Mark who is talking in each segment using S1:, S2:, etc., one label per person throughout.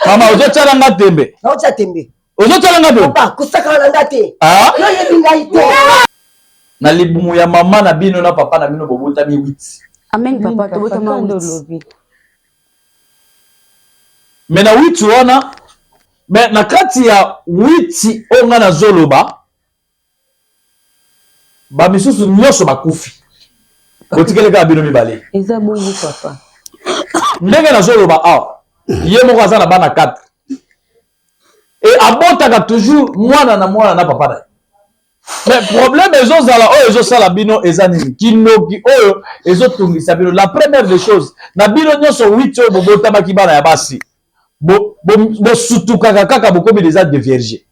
S1: Mama, ozo chalanga tembe. Ozo chalanga tembe. Na libumu ya mama na bino na papa na bino bobota mi 8.
S2: Amen papa to bota ma 8.
S1: Mais na 8 wana, mais na kati ya 8 onga na zoloba ba misusu nyoso bakufi. Otikele ka bino mibale.
S2: Eza bongo papa.
S1: Ndenge na zoloba ye moko aza na bana 4. Et abotaka toujours mwana na papa na. Mais problème ezozala oyo ezosala bino eza nini kinoki oyo ezotungisa bino. La première des choses na bino nyonso 8 oyo bobotamaki bana ya basi bo sutukaka kaka bokomi des de vierge.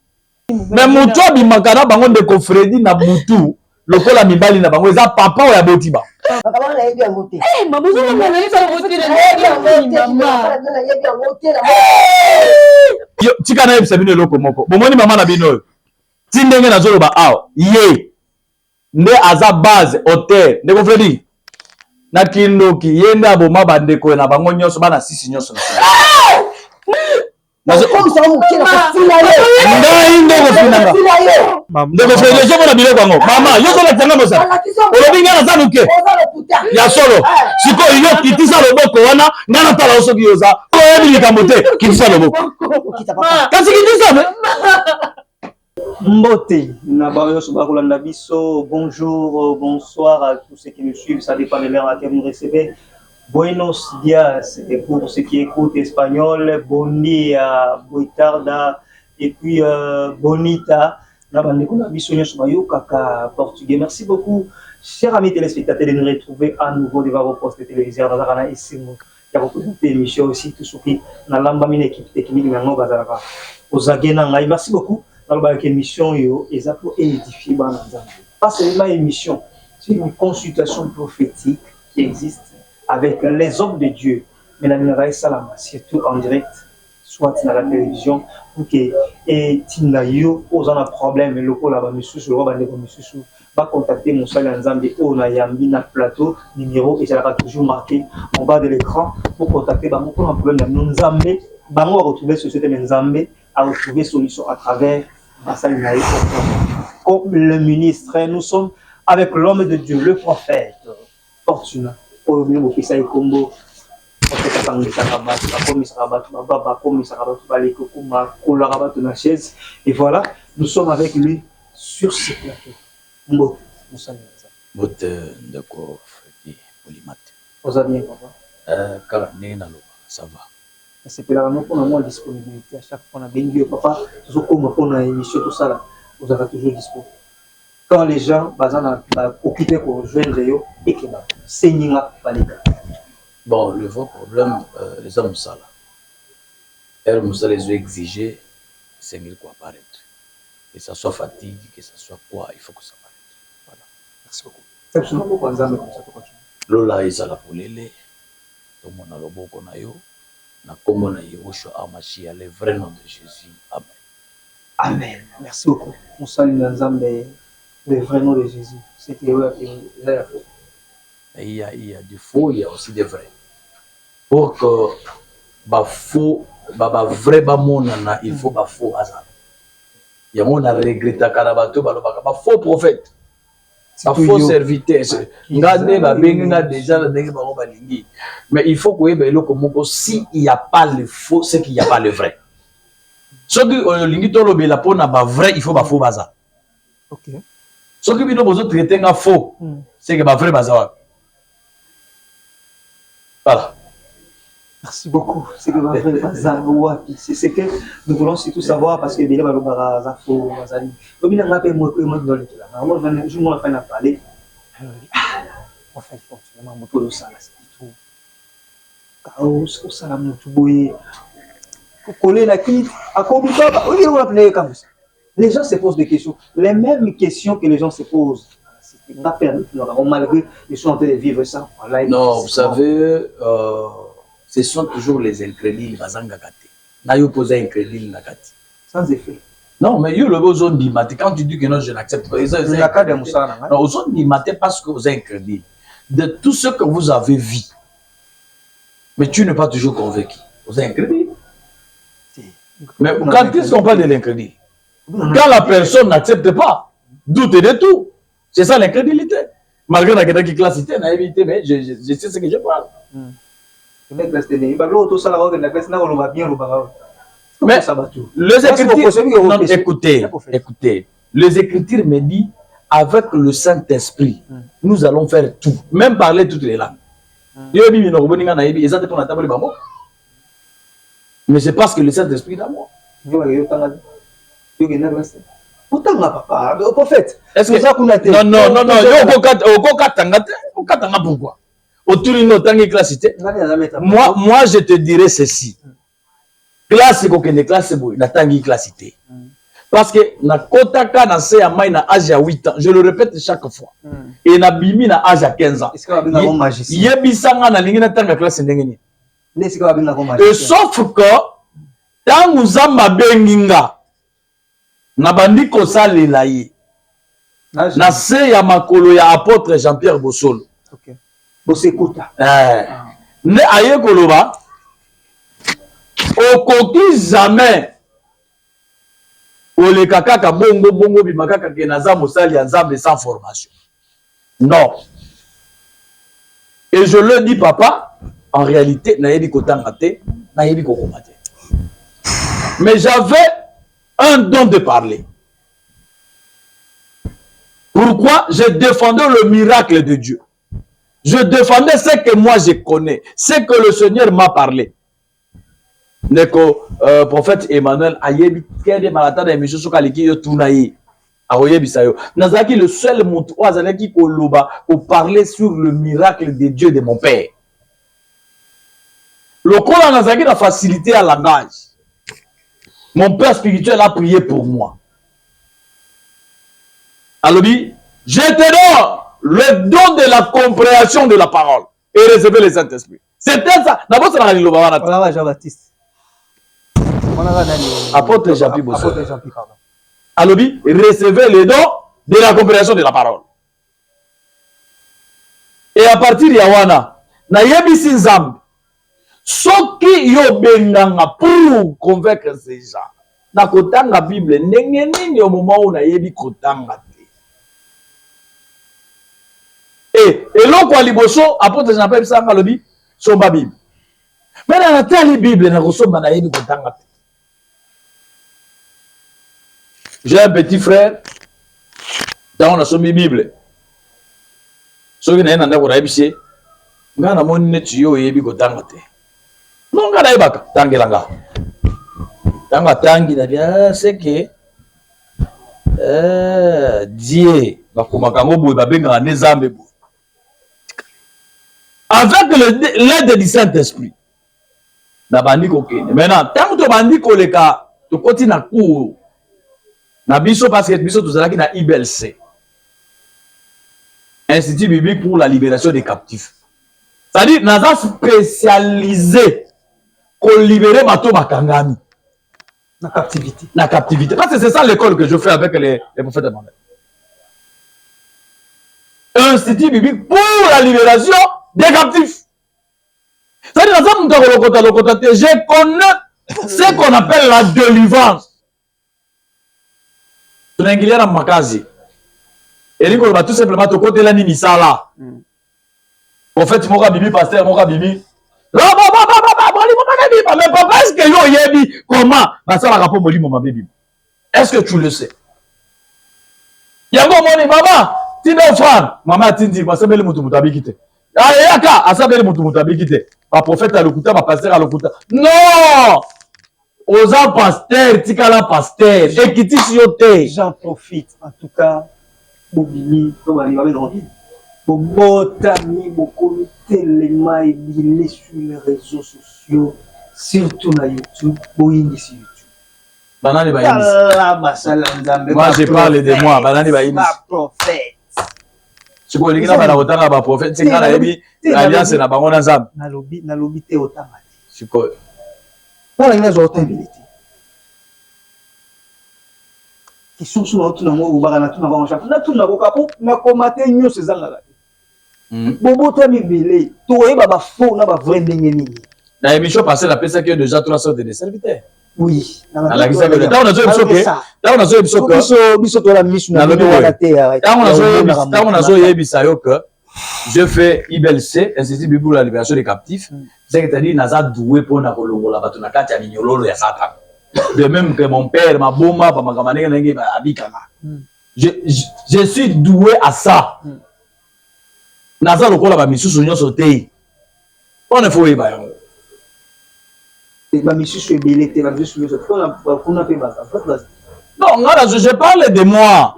S1: Mais mutu abimaka na bango ndeko Fredi na mutu lokola mibali na bango eza papa oyo aboti ba. Yo tika na yebisa bino eloko moko bomoni mama na bino oyo ti ndenge nazoloba awa ye nde aza base hotel ndeko Fredi na kindoki ye nde aboma bandeko na bango nyonso bana 6 nyonso ngai ndeko finanga ndeko Fredi ezomona biloko yango mama yozolakisanga mosala olobi ngai naza luke ya solo sikoyo yo kitisa loboko wana ngai natala soki yoza oyebi likambo te kitisa loboko kasi kitisa
S3: Mbote, bonjour, bonsoir à tous ceux qui nous suivent, ça dépend de l'heure à laquelle vous recevez. Buenos dias, et pour ceux qui écoutent espagnol, bon dia, boitarda, et puis bonita, portugais. Merci beaucoup, chers amis téléspectateurs, de nous retrouver à nouveau devant vos postes de télévision. Il y a beaucoup d'émissions aussi, tout ce qui n'a pas équipe technique, merci beaucoup. Dans l'émission, ils pour édifier pas seulement une émission, c'est une consultation prophétique qui existe avec les hommes de Dieu. Mais la Salama, surtout en direct, soit dans la télévision, pour que Tinayo posant un problème, le locaux là-bas, monsieur, sur le roi, monsieur, va contacter mon salut en Zambie, on a Yambi, na plateau, numéro, et ça va toujours marqué en bas de l'écran pour contacter, mon problème, nous Zambie, on va retrouver société Nzambé, à retrouver solution à travers. Comme le ministre, nous sommes avec l'homme de Dieu, le prophète Fortuna. Et voilà, nous sommes avec lui sur ce plateau.
S1: D'accord, Freddy Polymath.
S3: Vous allez bien, papa?
S1: Ça va.
S3: C'est là pour moi disponibilité à chaque fois on a bien papa toujours comme pour une émission tout ça là vous avez toujours disponible quand les gens bazana occupé pour joindre yo et que c'est ninga palika.
S1: Bon, le vrai problème les hommes ça là elles nous les ont exigé 5000 quoi apparaître que ça soit fatigue que ça soit quoi il faut que ça apparaître. Voilà, merci beaucoup.
S3: C'est beaucoup kwanza comme ça tout continue
S1: lola izala polele to mona loboko na yo na kombo na Yehoshua Amashia, le vrai nom de Jésus. Amen.
S3: Amen. Merci beaucoup. On salue l'ensemble le vrai nom de Jésus. C'était
S1: il y a du faux, il y a aussi des vrais. Pour que ba faux, ba vrai ba monana, il faut ba faux hasard. Il y a mon a regretté karabato ba faux prophète. Ba faux serviteur. Ngande ba benga déjà la ndenge ba balingi. Mais il faut que si il n'y a pas le faux, c'est qu'il n'y a pas le vrai. Ce qui la peau n'a pas vrai, il faut pas faux bazar.
S3: Ok.
S1: Ce qui nous besoin traiter un faux, c'est que pas vrai bazar. Voilà.
S3: Merci beaucoup. C'est que vrai bazar. C'est que nous voulons surtout savoir parce que bien le bazar faux bazar. Comme il a rappelé moi que moi dans le là. Moi je m'en fin à parler. On fait forcément moto de ça là. Chaos, au salam boye. Coller la quitte, à les gens se posent des questions, les mêmes questions que les gens se posent. Malgré ils sont en train de vivre ça.
S1: Non, vous savez, ce sont toujours les incrédules, posé incrédule nakati.
S3: Sans effet.
S1: Non, mais le besoin de mater. Quand tu dis que non, je n'accepte pas. Non, besoin de mater parce que vous êtes incrédule. De tout ce que vous avez vu, Mais tu n'es pas toujours convaincu. C'est incrédible. Mais quand est-ce qu'on parle de l'incrédit? Quand la personne n'accepte pas, doute de tout. C'est ça l'incrédulité. Malgré la question qui classité, mais je sais ce que je parle. Mais les Écriture, écoutez, les Écritures me disent, avec le Saint-Esprit, nous allons faire tout, même parler toutes les langues. Mais c'est parce que le Saint-Esprit est dans moi.
S3: Prophète.
S1: Est-ce que ça qu'on a été? Non, pourquoi? Autour de notre classité. Moi, je te dirais ceci. Classe kokende classe boy na tangi classité. Parce que na kotaka na se ya mai na âge à 8 ans, je le répète chaque fois. Et na bimi na âge à 15 ans. Est-ce que va bien magicien? Yebisanga na lingi na tanga classe ndenge.
S3: Est-ce que va bien
S1: magicien? Sauf que tant nous amba benginga na bandi ko salela yi. Na se ya makolo ya apôtre Jean-Pierre Bosolo.
S3: OK. Bosekuta.
S1: Ne aye koloba okoki jamais ole kakaka bongo bimakaka ke naza mosali ya nzambe sans formation. Non. Et je le dis papa, en réalité nayebi kotanga te, nayebi kokoma te. Mais j'avais un don de parler. Pourquoi? Je défendais le miracle de Dieu. Je défendais ce que moi je connais, ce que le Seigneur m'a parlé. Neko prophète Emmanuel ayebi kende malata na émission sokaliki yo tunayi aoyebi sayo nazaki le seul mutu azalaki koloba pour parler sur le miracle de Dieu de mon père. Le kola nazaki na facilité à langage. Mon père spirituel a prié pour moi. Alobi, je te donne le don de la compréhension de la parole et recevoir le Saint-Esprit. C'était ça. D'abord c'est la
S3: Voilà Jean-Baptiste.
S1: Apôtre Jean-Pierre Bosolo. Alobi, recevez le don de la compréhension de la parole. Et à partir de Yawana, na yebisi nzambe. Soki yo benganga pour convaincre ces gens. Na kotanga Bible, ndenge nini au moment où na yebi kotanga te. Et l'on quoi liboso, apôtre Jean-Pierre Bosolo alobi, somba Bible. Mais dans la telle Bible, na kosomba na yebi kotanga te. J'ai un petit frère, dans la somme Bible. Ce qui n'est pas dans la Bible, nga na moni netu yo yebi ko tangate. Non nga na ibaka tangelanga. Tanga tangi na bien c'est que Dieu va komaka ngo boye ba benga na Nzambe bo. Avec l'aide du Saint-Esprit. Na bandi ko kene. Maintenant, tant que bandi ko leka to koti na cour. Na biso parce que biso tozalaki na IBLC. Institut biblique pour la libération des captifs. C'est-à-dire naza spécialisé pour libérer bato bakangami
S3: na captivité.
S1: Na captivité. Parce que c'est ça l'école que je fais avec les prophètes de Mohamed. Institut biblique pour la libération des captifs. C'est-à-dire je connais ce qu'on appelle la délivrance. Tunangilia na makazi. Eliko ba tout simplement to côté la nini sala. Prophète moka bibi pasteur moka bibi. Mais papa est-ce que yo yebi comment ba sala rapport molimo ma bibi. Est-ce que tu le sais? Yango moni maman, tinde frère, maman tindi ba sabeli mutu mutabikite. Ayaka asabeli mutu mutabikite. Ba prophète alokuta ba pasteur alokuta. Non! Oza pasteur, tikala pasteur, ekiti siote.
S3: J'en profite, en tout cas, Bobini, comme on va dire, Bobotami, Bokomité, les mailles, sur les réseaux sociaux, surtout na YouTube, Boyini sur YouTube.
S1: Banani Baïnis. Moi, je parle de moi, Banani Baïnis.
S3: Ma prophète.
S1: Tu connais pas la otanga ba prophète, c'est quand la yebi, l'alliance na bango na nzambe.
S3: Na lobi te otanga.
S1: Tu connais.
S3: Voilà une autorité. Qui sont sur tout le monde ou barana tout n'avons jamais. Na tout n'avons pas pour na commater nous ces gens là. Bobo toi mi belé, toi baba faux na ba vrai ndenge nini.
S1: Dans l'émission passée, la personne qui a déjà 3 sortes de serviteurs.
S3: Oui.
S1: On a dit que dans on a joué je fais IBLC, Institut Bible pour la libération des captifs. C'est-à-dire Naza doué pour na kolongola bato na kati ya minyololo ya Satan. De même que mon père, ma boma, ma makamane nenge abikanga. Je suis doué à ça. Naza lokola ba misusu nyonso te. On ne faut y ba yango.
S3: Ba misusu ebele te, ba misusu nyonso te. On a fait ba.
S1: Non, ngana je parle de moi.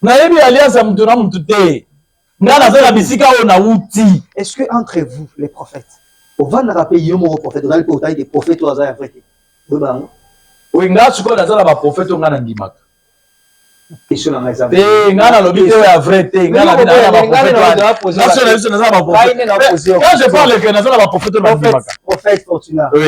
S1: Na yebi alliance ya mutu na mutu te.
S3: Est-ce que entre vous, les prophètes, on va nous rappeler des prophètes, on a des prophètes au hasard vrai.
S1: Oui, on a des prophètes au hasard.
S3: Question dans les
S1: avis. Quand je parle que nous avons
S3: prophète Fortuna,
S1: oui,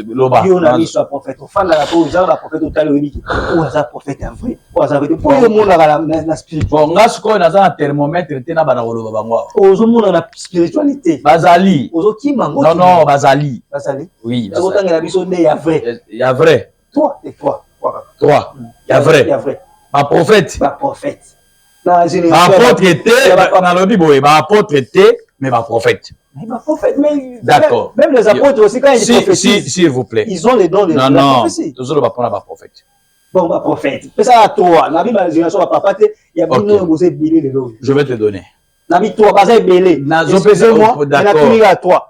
S3: Loba. On a mis sur prophète. Au fan de la pause, on a prophète au talent unique. Ou hasard prophète en vrai. Ou hasard vrai. Pour le monde à la spiritualité.
S1: Bon, on a ce qu'on a un thermomètre, tu n'as pas de rôle.
S3: Aux hommes dans la spiritualité.
S1: Bazali.
S3: Aux autres qui mango.
S1: Non, Bazali.
S3: Bazali.
S1: Oui.
S3: Autant que la mission il y a vrai.
S1: Il y a vrai.
S3: Toi et toi.
S1: Toi. Il y a vrai.
S3: Il y a vrai.
S1: Ma prophète.
S3: Ma prophète.
S1: Ma apôtre était, ma apôtre était, mais ma prophète.
S3: Ma prophète, mais
S1: d'accord.
S3: Même les apôtres aussi, quand ils prophétisent,
S1: s'il vous plaît.
S3: Ils ont les dons de la prophétie.
S1: Toujours va prendre ma prophète.
S3: Bon, ma prophète. C'est ça à toi. La Bible, la génération va pas il y a beaucoup de billes de l'eau.
S1: Je vais te donner.
S3: La Bible, toi, basé belé.
S1: Excusez-moi,
S3: d'accord. À toi.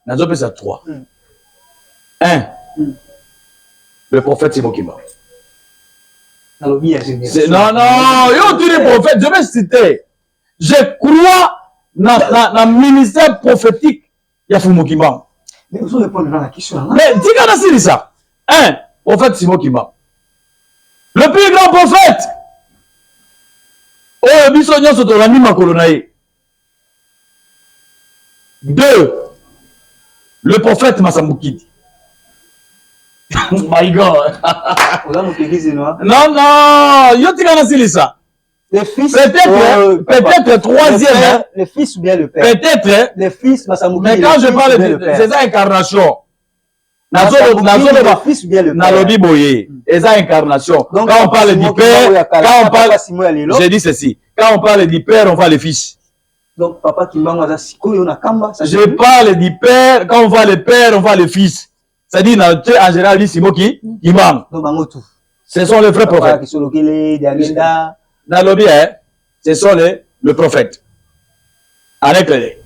S1: Nazo pesa 3. 1. Le prophète c'est Mokimba. Non, yo tu es prophète, je vais citer. Je crois dans le ministère prophétique. Il y a Fumokimba.
S3: Mais vous répondre à la question.
S1: Mais dis qu'on a dit ça. 1. Prophète Simon Kimba. Le plus grand prophète. Oh, Bissonio Sotorami Makolonae. 2. Le prophète Massamboukidi. My God. Non, yo tu as dit ça.
S3: Le fils.
S1: Peut-être troisième.
S3: Le fils ou bien le père.
S1: Peut-être.
S3: Le fils Massamboukidi.
S1: Mais quand je parle de ces incarnations. Nalobi Boye, les incarnations. Quand on parle du père, quand on parle, j'ai dit ceci. Quand on parle du père, on voit le fils.
S3: Donc papa qui m'a
S1: je parle du père, quand on voit le père, on voit le fils. C'est-à-dire, en général, dit Simo qui manque. Ce sont les vrais prophètes. Nalobi, ce sont les prophètes. Avec les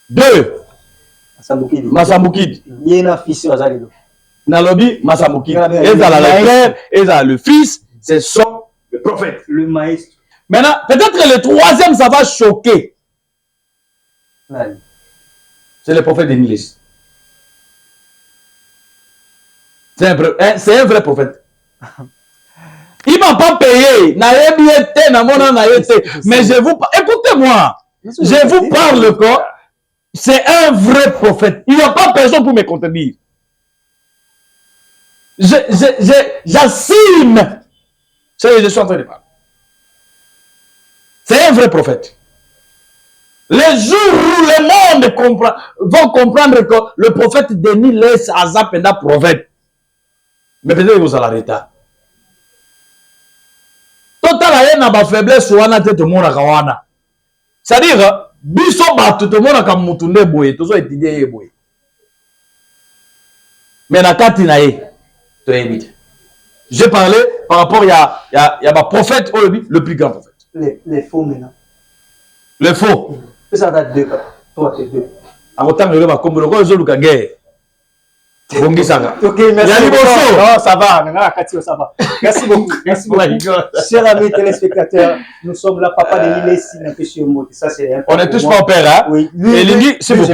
S1: 2. Massamboukidi. Nalobi, Massamboukidi. Ils ont le père, ils ont le fils, ce sont les prophètes.
S3: Le maïs.
S1: Maintenant, peut-être que le troisième, ça va choquer. C'est le prophète d'Église. C'est un vrai prophète. Il ne m'a pas payé. Mais je vous parle. Écoutez-moi. Je vous parle quoi. C'est un vrai prophète. Il n'y a pas personne pour me contredire. J'assume ce que je suis en train de parler. C'est un vrai prophète. Les jours où le monde vont comprendre que le prophète Denis laisse Azap et prophète. Mais peut-être que vous allez arrêter. Total, il y a une faiblesse sur la tête de mon akawana. C'est-à-dire, biso batu to mona ka mutunde boye tozo étudier boye mais na kati na ye to évite. J'ai parlé par rapport il y a ma prophète le plus grand prophète.
S3: Les faux maintenant.
S1: Les faux.
S3: Ça date de toi t'es deux.
S1: À autant que va comme le roi Zoluka guerre. Bongi Sanga.
S3: OK, merci beaucoup. Non, ça va, maintenant Katio ça va. Merci beaucoup. Merci beaucoup. Chers amis téléspectateurs, nous sommes là papa de Lilesi na question mot. Ça c'est important.
S1: On est tous pas père hein.
S3: Oui.
S1: Et Lingi s'il vous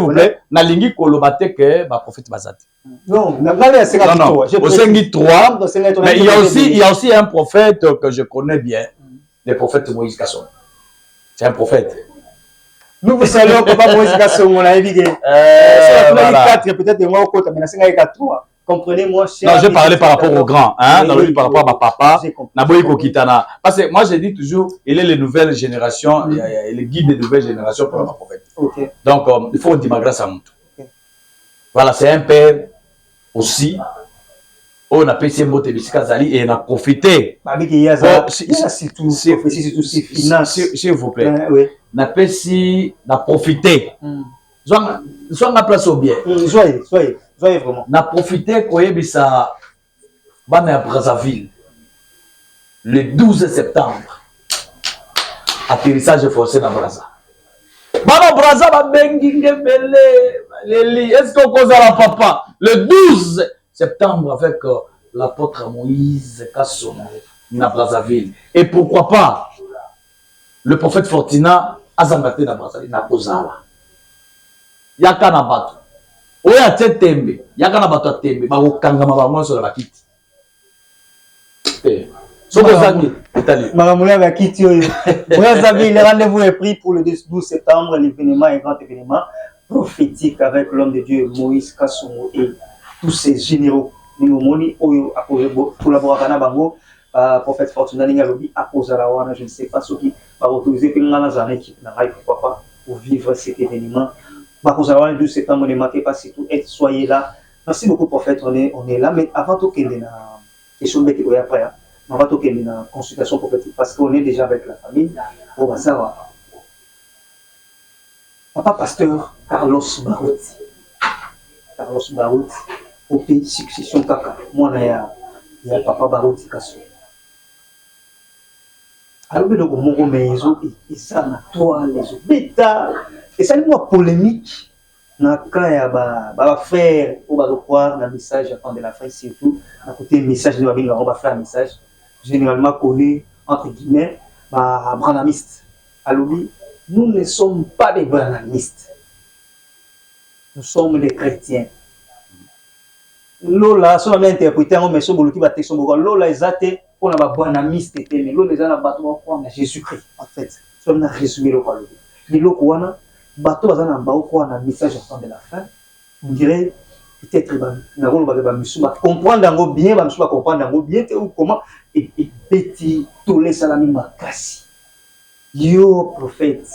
S1: plaît, na Lingi kolobate que ba prophète Bazati.
S3: Non, c'est
S1: non. Au Sengi 3. Mais il y a aussi un prophète que je connais bien, le prophète Moïse Kasson. C'est un prophète.
S3: Nous vous saluons, papa Moïse Kasson, on a évité. Sur la 4, peut-être de moi au côté, mais c'est 3. comprenez-moi,
S1: non, je parlais par rapport au grand, hein, par rapport à ma papa, Naboyiko Kitana. Parce que moi, je dis toujours, il est les nouvelles générations, il est le guide des nouvelles générations pour ma prophète.
S3: Okay.
S1: Donc, il faut dire grâce à Moutou. Voilà, c'est un père aussi. On a payé Mbote Bisikazali et on a profité. S'il vous plaît. On a payé, on a profité. Soit on a place au bien.
S3: Soyez vraiment.
S1: On a profité qu'on ait ça à Brazzaville le 12 septembre. Atterrissage forcé dans Brazza. Bano Brazza va benginge belé. Est-ce qu'on cause à la papa le 12 septembre avec l'apôtre Moïse Kassomo na Brazzaville. Et pourquoi pas le prophète Fortina Azambate na Brazzaville na Kozala. Yaka na bato. Oya tembe. Yaka na bato tembe. Ba kokanga mabango sur la bakiti. Sokozaki Italie.
S3: Maramouya bakiti oyo. Brazzaville, le rendez-vous est pris pour le 12 septembre. L'événement est un grand événement prophétique avec l'homme de Dieu Moïse Kassomo et tous ses généraux. Nimomoni oyo collaborer na bango prophète Fortuna Ningalobi à Kozala, je ne sais pas ce qui va autoriser que ngana za équipe na rai pourquoi pas pour vivre cet événement. Kozala le 12 septembre, ne manquez pas surtout être soyez là. Merci beaucoup prophète, on est là, mais avant tout qu'il y ait une question de qui après, avant tout qu'il y ait une consultation prophétique parce qu'on est déjà avec la famille. On va savoir. Papa pasteur Carlos Barouti. Carlos Barouti. Au pays succession kaka. Moi, il y a papa Barouti Kasso. Alors, le Gomongo Meizo, et ça, na toi, les bêta. Et ça, moi, polémique. Na quand il y a frère, on va croire dans le message, attendre la fin, surtout. À côté, le message de la Bible, on va faire un message. Généralement connu, entre guillemets, branamistes. Alors, nous ne sommes pas des branamistes. Nous sommes des chrétiens. Lola, si on a interprété un message qui va texte Lola exacté on a branamiste mais Lola les a bateau en Jésus-Christ en fait. Si on a résumé le quoi le lokoana bateau bazana ba quoi na message à de la fin. On dirait peut-être na rolo ba musuma comprendre ngo bien ba musuma comprendre ngo bien ou comment et petit tous les salami makasi. Yo prophète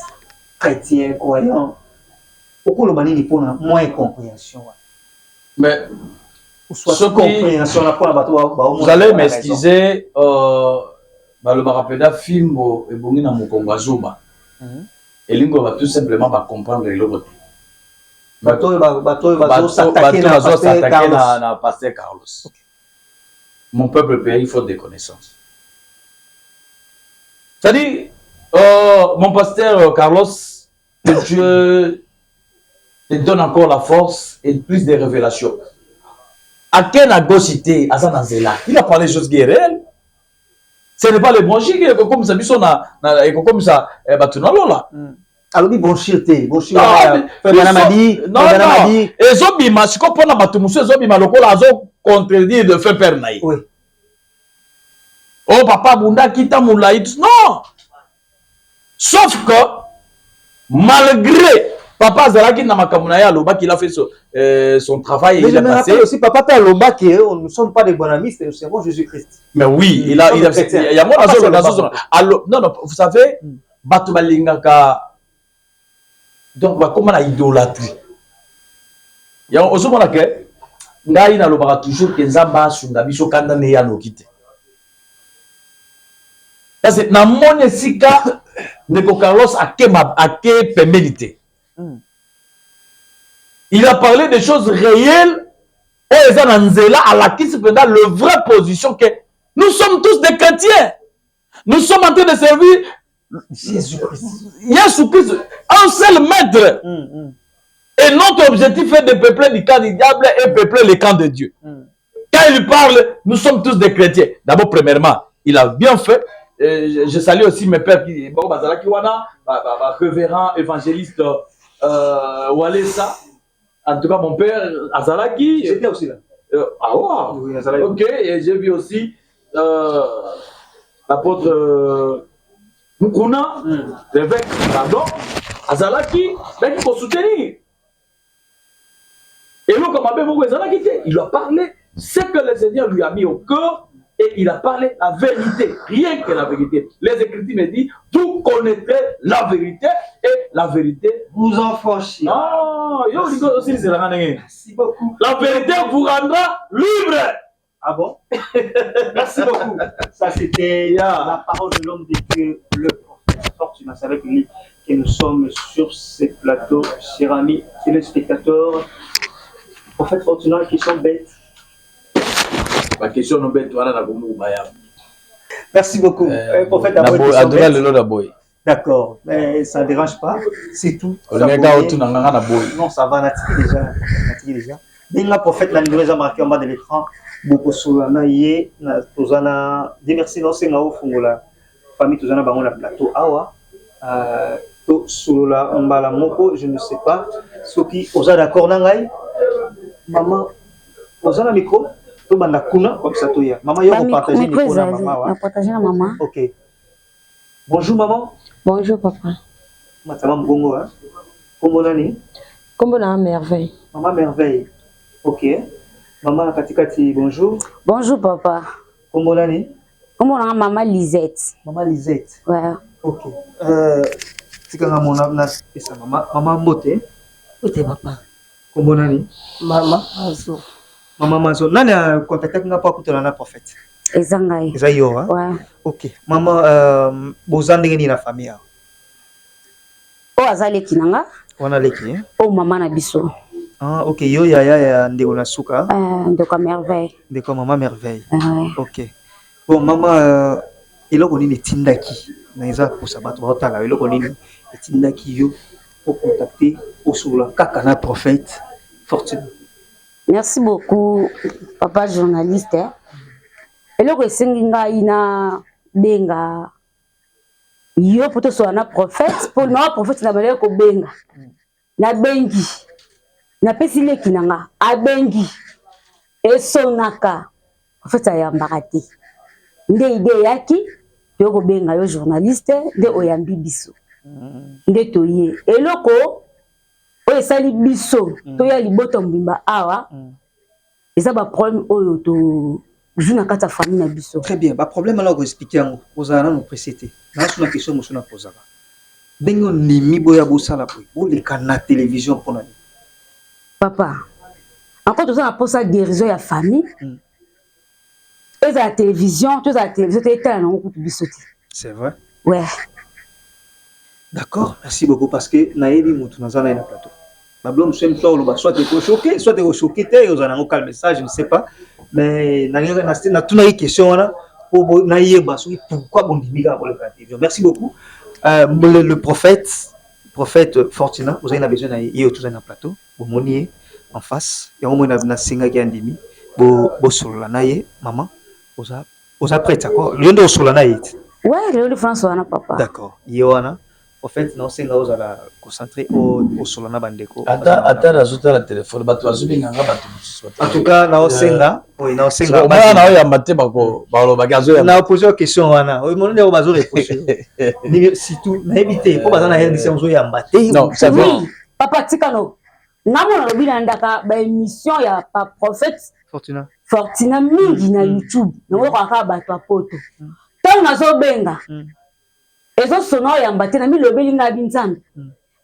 S3: chrétien croyant pourquoi le banini pour moins compréhension.
S1: Mais
S3: vous
S1: allez m'excuser, le barapeda film et Bongina Mukongo Azuba. Et Lingo va tout simplement comprendre le lot. Bateau va s'attaquer à pasteur Carlos. Mon peuple pays, il faut des connaissances. C'est-à-dire, mon pasteur Carlos, que Dieu te donne encore la force et plus de révélations. À quelle agosité il a parlé des choses qui sont réelles. Ce n'est pas les branchis qui comme ça, comme ça,
S3: alors oui, bonchir.
S1: Non. Et Zobima, si on prend la monsieur Zobima, le col a contredit de faire père naïf.
S3: Oui.
S1: Oh papa Bunda kita moulaït. Non. Sauf que malgré Papa Zalaki Namakamuna Loba qu'il a fait son travail.
S3: Mais je me rappelle aussi, Papa Loba qui nous ne sommes pas des bonamistes, nous servons Jésus-Christ.
S1: Mais oui, il y a moi non, vous savez, Batubalingaka. Donc, comment la idolâtrie? Il y a aussi mon accueil. Ngai na loba toujours que Nzamba Sundabiso Kanda Neya Nokite. C'est na mon sika de Carlos a ke pémélité. Il a parlé des choses réelles. À la qui cependant la vraie position que nous sommes tous des chrétiens. Nous sommes en train de servir Jésus-Christ, un seul maître. Et notre objectif est de peupler le camp du diable et peupler le camp de Dieu. Quand il parle, nous sommes tous des chrétiens. D'abord, premièrement, il a bien fait. Je salue aussi mes pères qui révérend évangéliste Walesa. En tout cas, mon père Azalaki.
S3: J'étais aussi là.
S1: Wow. Oui, ok, et j'ai vu aussi l'apôtre Mukuna, l'évêque, pardon, Azalaki, il faut soutenir. Et nous, comme Abé Azalaki, il a parlé ce que le Seigneur lui a mis au cœur, et il a parlé la vérité, rien que la vérité. Les Écritures me disent, vous connaîtrez la vérité et la vérité
S3: vous enfanchez.
S1: Ah,
S3: Merci beaucoup.
S1: La vérité vous rendra libre.
S3: Ah bon? Merci beaucoup. Ça, c'était la parole de l'homme de Dieu, le prophète Fortuna. C'est avec lui que nous sommes sur ce plateau, chers amis, téléspectateurs. Prophète Fortuna, qui sont bêtes.
S1: Ma question est bête.
S3: Merci beaucoup. Prophète d'accord, mais ça ne dérange pas. C'est tout. Non, ça va, déjà. Dinga prophète, la nouvelle marqué en bas de l'écran. Beaucoup solana yé, tozana, merci non c'est ngao fungola. Famille tozana bango la plateau awa. To solola en bas la moko, je ne sais pas. Ce qui osa d'accord nangai. Maman, osa na micro. To banda kuna comme ça toya. Maman yo partager micro na maman wa.
S2: Partager na maman.
S3: OK. Bonjour maman.
S2: Bonjour papa.
S3: Matama mbongo hein. Kombo nani?
S2: Kombo na merveille.
S3: Maman merveille. OK. Maman katikati bonjour.
S2: Bonjour papa.
S3: Kombo nani?
S2: Kombo na maman Lisette.
S3: Maman Lisette.
S2: Ouais.
S3: OK. Tikanga mona na pesa maman Mbote.
S2: Mbote papa.
S3: Kombo nani?
S2: Maman Mazo.
S3: Maman Mazo. Nani a contacté nga pa kutana na prophète?
S2: Ezangai.
S3: Ezayo hein?
S2: Ouais.
S3: OK. Maman bozandenge ni na famille.
S2: O azali kinanga?
S3: Wana leki hein?
S2: O maman na biso.
S3: Ah, OK. Yo ya ndeko na suka.
S2: Ndeko merveille.
S3: Ndeko maman merveille.
S2: Ouais.
S3: OK. Bon maman iloko nini tindaki na eza pour sabato otala iloko nini tindaki yo pour contacter osula kaka na prophète Fortuna.
S2: Merci beaucoup papa journaliste. Eloko esengi ngai na benga yo poto so na prophète pour na prophète na bale ko benga. Na bengi. Na pesi leki nanga abengi. Esonaka. Prophète ayambaka te. Nde ide yaki yo ko benga yo journaliste nde oyambi biso. Nde toye. Eloko o esali biso to ya liboto mbimba awa. Eza ba problème oyo to juna kata famille na biso.
S3: Très bien, ba problème alors expliquer ngo ozana no précité. Na suna question mo suna posaka. Bengo ni miboya bosala po le kana télévision pona ni.
S2: Papa. Encore tout ça pour ça guérison ya famille. Et la télévision, tu as la télévision, tu es un coup de sauter.
S3: C'est vrai?
S2: Ouais.
S3: D'accord, merci beaucoup parce que naïbi moutou dans un plateau. Ma blonde soit tu es choqué, soit tu es choqué, tu es au message, je ne sais pas. Mais na tout na question là pour naïba pourquoi bon dimiga pour la télévision. Merci beaucoup. Le prophète Fortuna, vous avez besoin d'aller au tout dans plateau, au monier en face, il y a au moins na singa qui andimi, bo solo la naïe maman. Vous prête d'accord? Lion de solana yit.
S2: Ouais, le François na papa.
S3: D'accord. Yoana. En fait, non c'est nga vous allez concentrer au solana bandeko.
S1: Ata razuta la téléphone batu azubi nganga batu.
S3: En tout cas, na osenga, oui, na osenga.
S1: Ba na ya mate bako ba lo bagazo ya.
S3: Na poser question wana. Oui, mon ndeko bazo répondre. Si tout na éviter, pour bazana ya ndise ozo ya mbate.
S1: Non, c'est vrai.
S2: Papa tikano. Namo na lobina ndaka ba émission ya pa prophète Fortuna mingi na YouTube. Nango kwa bato apoto. Tant nazo benga. Ezo sono ya mbate na mi lobeli nga binzambe.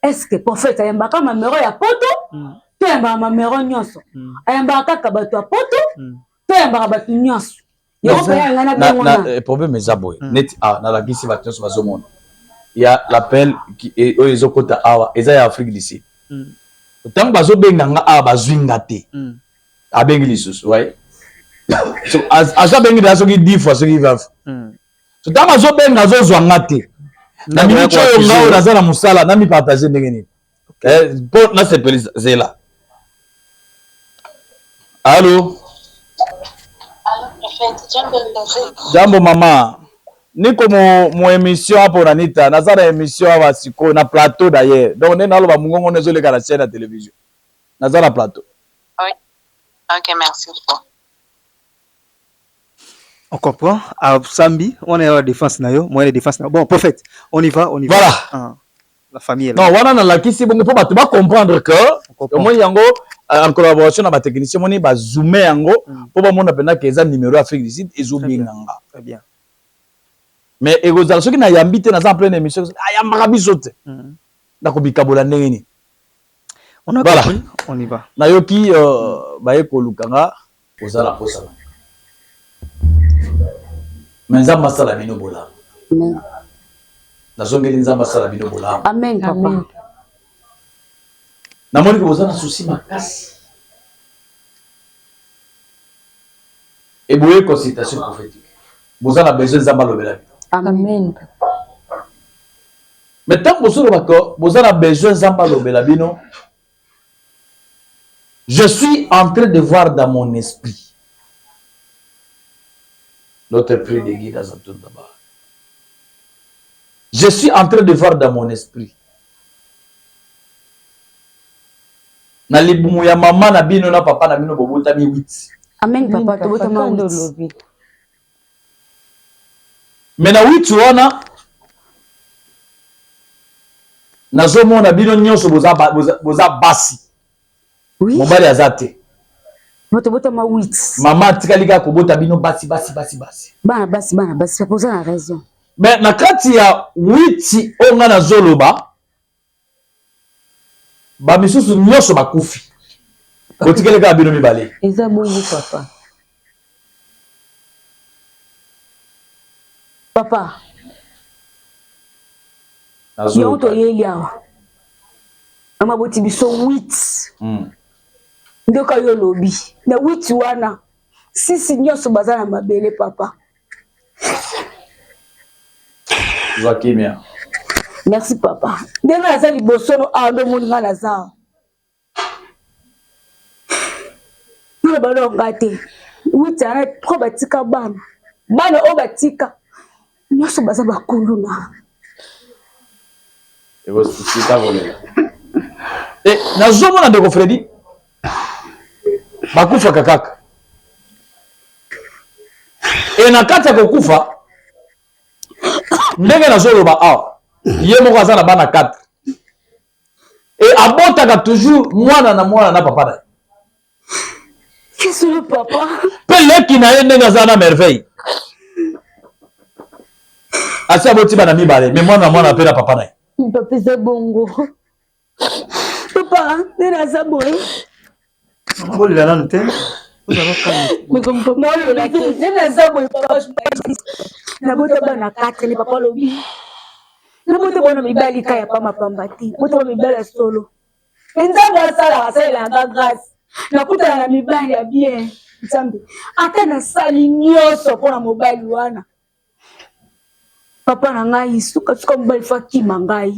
S2: Est-ce que prophète ayambaka mamero ya poto? To yamba mamero nyonso. Ayambaka ka bato apoto? To yamba bato nyonso. Yo pa ya ngana bengona.
S1: Problème ezabo. Net na la gisi bato so bazomona. Il y a l'appel qui est ezo kota awa, eza ya Afrique d'ici. Tant bazo benga nga awa bazwinga te. Abengi lisusu, ouais. So asa bengi da so ki 10 fois so ki 20. So tama zo benga zo zwanga te. Na mini choyo ngao na za na musala na mi partager ndenge nini. Pour na sepeli zela. Allô?
S4: Allô prophète,
S1: jambo mama. Niko mo émission hapo nanita, na za na émission aba siko na plateau d'ailleurs. Donc nena lo ba mungongo nezo le kala chaîne de télévision. Na za na plateau.
S4: Oui. OK, merci.
S3: On comprend. À Sambi, on est à la défense nayo, moi la défense. Bon, prophète, on y va.
S1: Voilà.
S3: La famille est là.
S1: Non, voilà na la kisi bon pour ba comprendre que au moins yango en collaboration avec les techniciens, on va zoomer en gros pour voir mon appel que les numéro Afrique du Sud et zoomer en gros.
S5: Très bien.
S1: Mais et vous allez ceux qui n'ont pas habité dans un plein émission, ah y a marabisote. D'accord, bikabola n'engeni.
S5: On a compris, on y va.
S1: Nayoki baye kolukanga ozala posala. Mais nzamba sala bino bola.
S2: Amen.
S1: Nazongeli nzamba sala bino bola.
S2: Amen, papa.
S1: Namoni que vous avez un souci makasi. Et vous avez consultation prophétique. Vous avez besoin de nzamba lobela.
S2: Amen.
S1: Mais tant que vous avez besoin de nzamba lobela bino, je suis en train de voir dans mon esprit notre prix de guide à Zantoun d'abord. Je suis en train de voir dans mon esprit. Na libumu ya mama na bino na papa na bino bobota mi 8.
S2: Amen, papa, to bota ma 8.
S1: Mais na 8 wana nazomona bino nyonso boza basi.
S2: Oui.
S1: Mobali azate.
S2: Moto bota ma 8.
S1: Mama tikalika ko bota bino basi.
S2: Bana basi, ça pose la raison.
S1: Mais na kati ya 8 onga na zoloba ba misusu nyonso bakufi. Otikeleka bino mibale.
S2: Eza boyi papa. Papa. Yo to yelia. Ama boti biso 8. Ndoka yo lobi. Na 8 wana. Sisi nyonso bazana mabele papa.
S1: Joakimia.
S2: Merci papa. Ndenge aza liboso no ando moninga naza. Nuna balonga te. 8 ana trop batika bana. Bana o batika. Nyonso baza bakulu na.
S1: Et vous c'est voler. Et nazomona ndeko Freddy. Bakufa kakaka. Et na kati ya kokufa ndenge nazoloba awa ye moko aza na bana 4 et abotaka toujours mwana na papa na
S2: Qu'est-ce que papa?
S1: Pe leki na ye ndenge aza na merveille asi aboti bana mibale mais mwana pe na papa na ye.
S2: Papa c'est bongo. Papa, nena aza boye.
S3: Oh là là, nous
S2: Mais comme papa, nena aza boye papa. Na bota bana 4 ni papa lobi. Na bota bana mibali kaya pa mapamba ti. Bota bana mibali solo. Nzamba sala nga grâce. Na kuta na mibali ya bien. Nzambe. Ata na sali nyonso pona mobali wana. Papa na ngai suka mobali fakima ngai.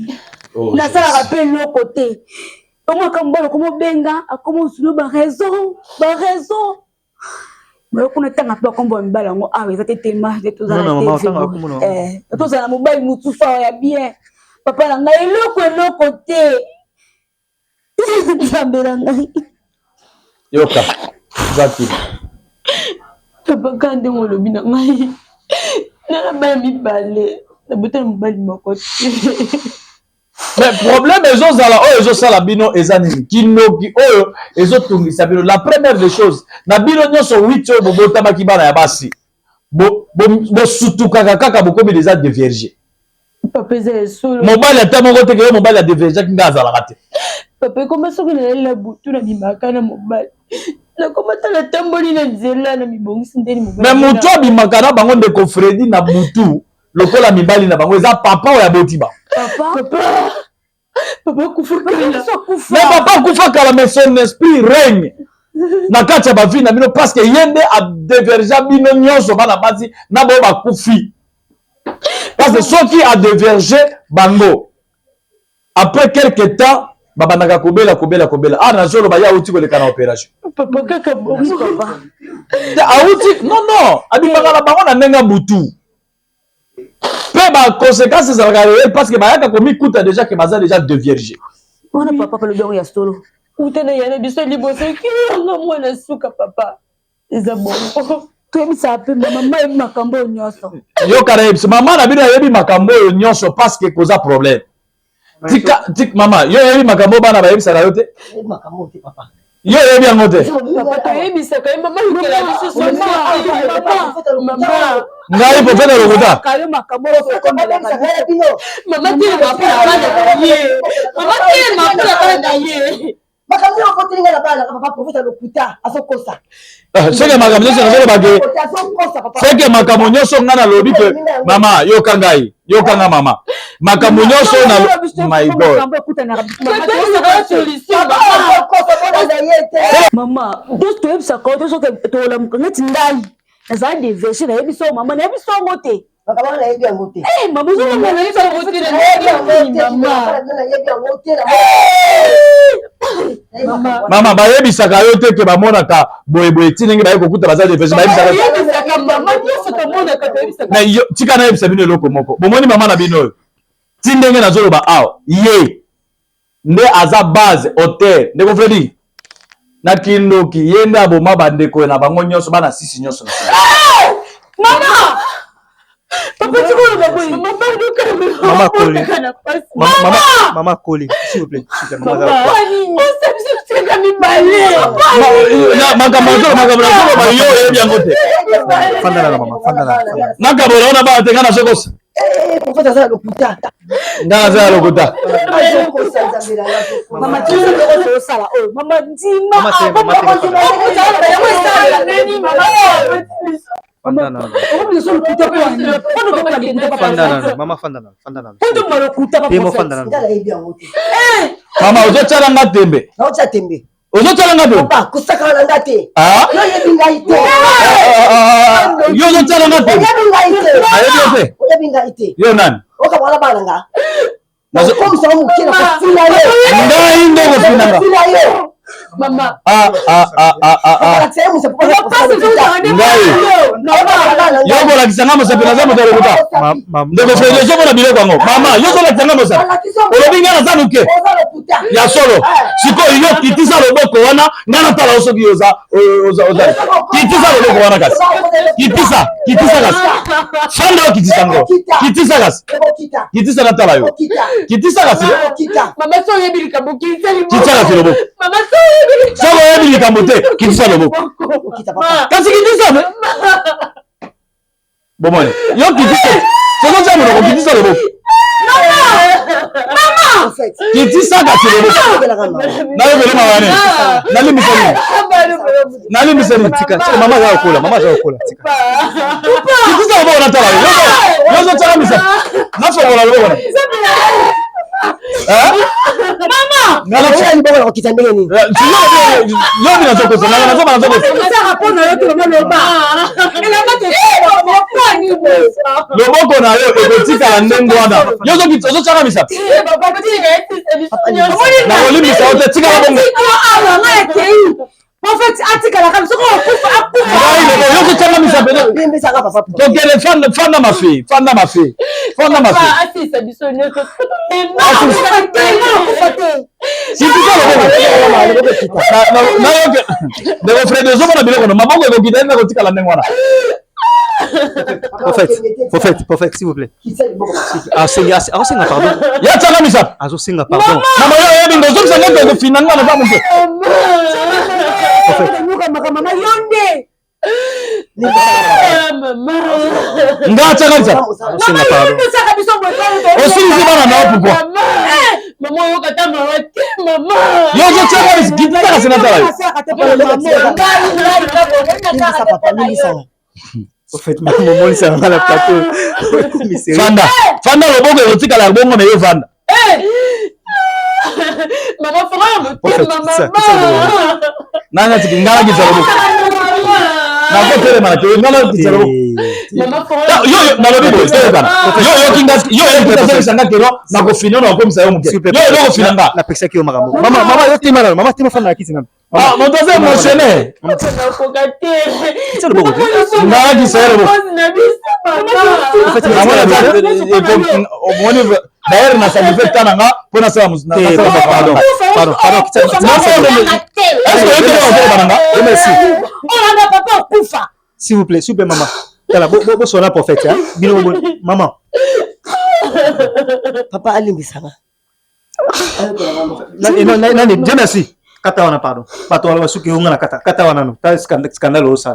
S2: Na sala rappel no côté. Comment comme bon comme benga a comment sulu ba raison. Mais kuna tanga pa kombo mbala ngo awe zate tema de tous TV. To za na mobile mutu fa ya bien. Papa na ngai eloko te. Zambela ngai.
S1: Yoka. Zaki.
S2: Papa kande ngo lobi na ngai. Na ba mi balé. Na botel mobile moko.
S1: Mais problème ezozala oyo ezosala bino ezanini kinoki oyo ezotungisa bino. La première des choses na bino nyonso 8 oyo bobotamaki bana ya basi bosutukaka kaka bokomi des actes de vierge.
S2: Papa ze solo
S1: mobali ata moko teke yo mobali ya de vierge kinga azalaka te.
S2: Papa koma soki na lela butu na bimaka na mobali na koma tala tamboli na nzela na mibongisi ndeni mobali.
S1: Mais mutu abimaka na bango ndeko Freddy na butu lokola mibali na bango eza papa oyo aboti ba.
S2: Papa kufa kala.
S1: Mais papa kufa kala mais son esprit règne. Na kati ya bavi na bino parce que yende a diverger bino nyonso bana basi na bo bakufi. Parce que soki a diverger bango après quelque temps babandaka kobela. Ah na zolo ba ya uti ko le kana opération.
S2: Papa kaka bomi papa.
S1: Auti non abimaka na bango na ndenga butu. Pe ba conséquences ezalaka réel parce que bayaka komi kuta déjà que baza déjà de vierge.
S2: Wana papa le dongo ya solo. Utena yana biso liboso ki nga mwana suka papa. Eza bongo. Tuyebisa pe mama yebi makambo nyonso.
S1: Yo kana yebisa mama na bino yebi makambo nyonso parce que koza problème. Tik mama yo yebi makambo bana ba yebisa na yo te.
S6: Makambo te papa.
S1: Yo yebi yango te. Ngai prophète Lokuta. Seke makambo nyonso nazolo bage. Seke makambo nyonso nga nalobi pe mama yokanga mama. Makambo nyonso na my God.
S2: Mama, dos tu ebisa ko to so ke to la mukangati ndali. Eza de version na ebiso mama na ebiso ngote.
S6: Makambo na yebi yangote.
S2: Mama zo mama na ebiso ngote na
S1: Mama bayebisaka yo te ke bamonaka boyeboye tinenge baye kokuta baza de version bayebisaka
S2: mama nyonso tomonaka ebisa.
S1: Na yo tika na yebisa bino eloko moko. Bomoni mama na bino. Tindenge nazoloba awa ye nde aza base hotel ndeko Fredi na kindoki ye nde aboma bandeko na bango nyonso bana sisi nyonso na
S2: mama papa tukolo baboyi
S5: Maman Koli, s'il vous plaît.
S1: Mama, ozo chala nga tembe.
S6: Ozo tembe.
S1: Ozo chala nga tembe.
S6: Papa, kusaka na ngate.
S1: Ah?
S6: Yo yebinga ite.
S1: Yo ozo chala nga tembe.
S6: Yebinga ite.
S1: Ayebinga ite.
S6: Yebinga ite.
S1: Yo nani?
S6: Oka wala bana nga. Nazo komisa mu kina ko fina ye.
S1: Ndai ndego fina nga.
S6: Fina ye.
S2: Mama.
S6: Sasa musa papa.
S1: Ndai. Yo bola kisanga musa pina za mutalo kuta. Ndego fina zo bola biloko ngo. Mama, yo zo la kisanga musa. Olobinga na zanuke. Ya solo. Siko yo kitisa loboko wana ngana tala osoki yoza kitisa loboko wana kasi. Kitisa kasi. Fanda o kitisa ngo. Kitisa kasi. Kitisa na tala yo. Kitisa kasi.
S2: Mama so yebili kabukitsa libo.
S1: Kitisa kasi loboko.
S2: Mama so yebili.
S1: So yebili kamote kitisa loboko. Kasi kitisa me. Bomoni. Yo kitisa. Sozo jamu no kitisa loboko.
S2: Mama!
S1: Kitisa kasi loboko. Na yo vele mawane. Nali misani. Nali misani tika. Mama za okula, mama za okula tika. Kitisa loboko na tala yo. Yo zo tala misani. Na so wala loboko na.
S2: Mama!
S6: Ngala chani boko na kitandenge nini?
S1: Yo bina zoko sana na zoma na zoko.
S2: Sasa rapona yo to mama loba. Ela mate kwani bosa.
S1: Loboko na yo ekotika na ndengo wana. Yo zo kitso chaka misati.
S2: Baba tika eti.
S1: Na olimi sa ote tika na bongo.
S2: Ala ngeke. Prophet atika la kama soko akufa.
S1: Yo zo chaka misati.
S6: Mimi saka papa.
S1: Tokele fanda mafi.
S2: Asisa bisonyo to.
S1: Na yo ke. Ndego Fredi zo mona biloko no mabongo ekokita enda kotika la ndengo wana.
S5: Prophète, s'il vous plaît. Pardon.
S1: Ya chaka misati.
S5: Pardon.
S1: Mama yo yebi ngozo sanga ko finanga na ba mke.
S2: Mama yonde.
S1: Nga chaka misati. Osinzi bana na opu kwa.
S2: Mama yo kata mawate mama.
S1: Yo zo chaka misati kitaka kasi na tala yo.
S5: Prophète, maman, ça va la plateau.
S1: Fanda loboko ekotika la bongo na yo fanda.
S2: Mama fera mama.
S1: Nanga tiki ngala kitsa loboko. Na ko tele mara ke ngala kitsa loboko.
S2: Mama fera.
S1: Yo na loboko tele kana. Yo kingas yo kitsa sanga kero na ko fino na ko msa yo muke. Yo ko finanga.
S5: La pesa ki o makambo. Mama yo tima mama tima fanda kiti na.
S1: Ah, mon doze emotionné. Ngala kitsa loboko. D'ailleurs na salué tananga pona sala musna. Pardon.
S5: Merci.
S2: On a papa kufa.
S5: S'il vous plaît, maman. Tala bo sona prophète hein. Bino maman.
S6: Papa alimbisanga.
S5: Non, Dieu merci. Kata wana pardon. Bato wala basuki onga na kata. Kata wana no. Ta scandale au ça.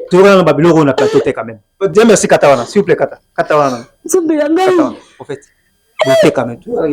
S5: Tu vois na babilo on a plateau te quand même. Dis merci kata wana, s'il vous plaît kata. Kata wana.
S2: Nzambe na ngai.
S5: Kata wana. En fait. Vous quand même. Tu vois,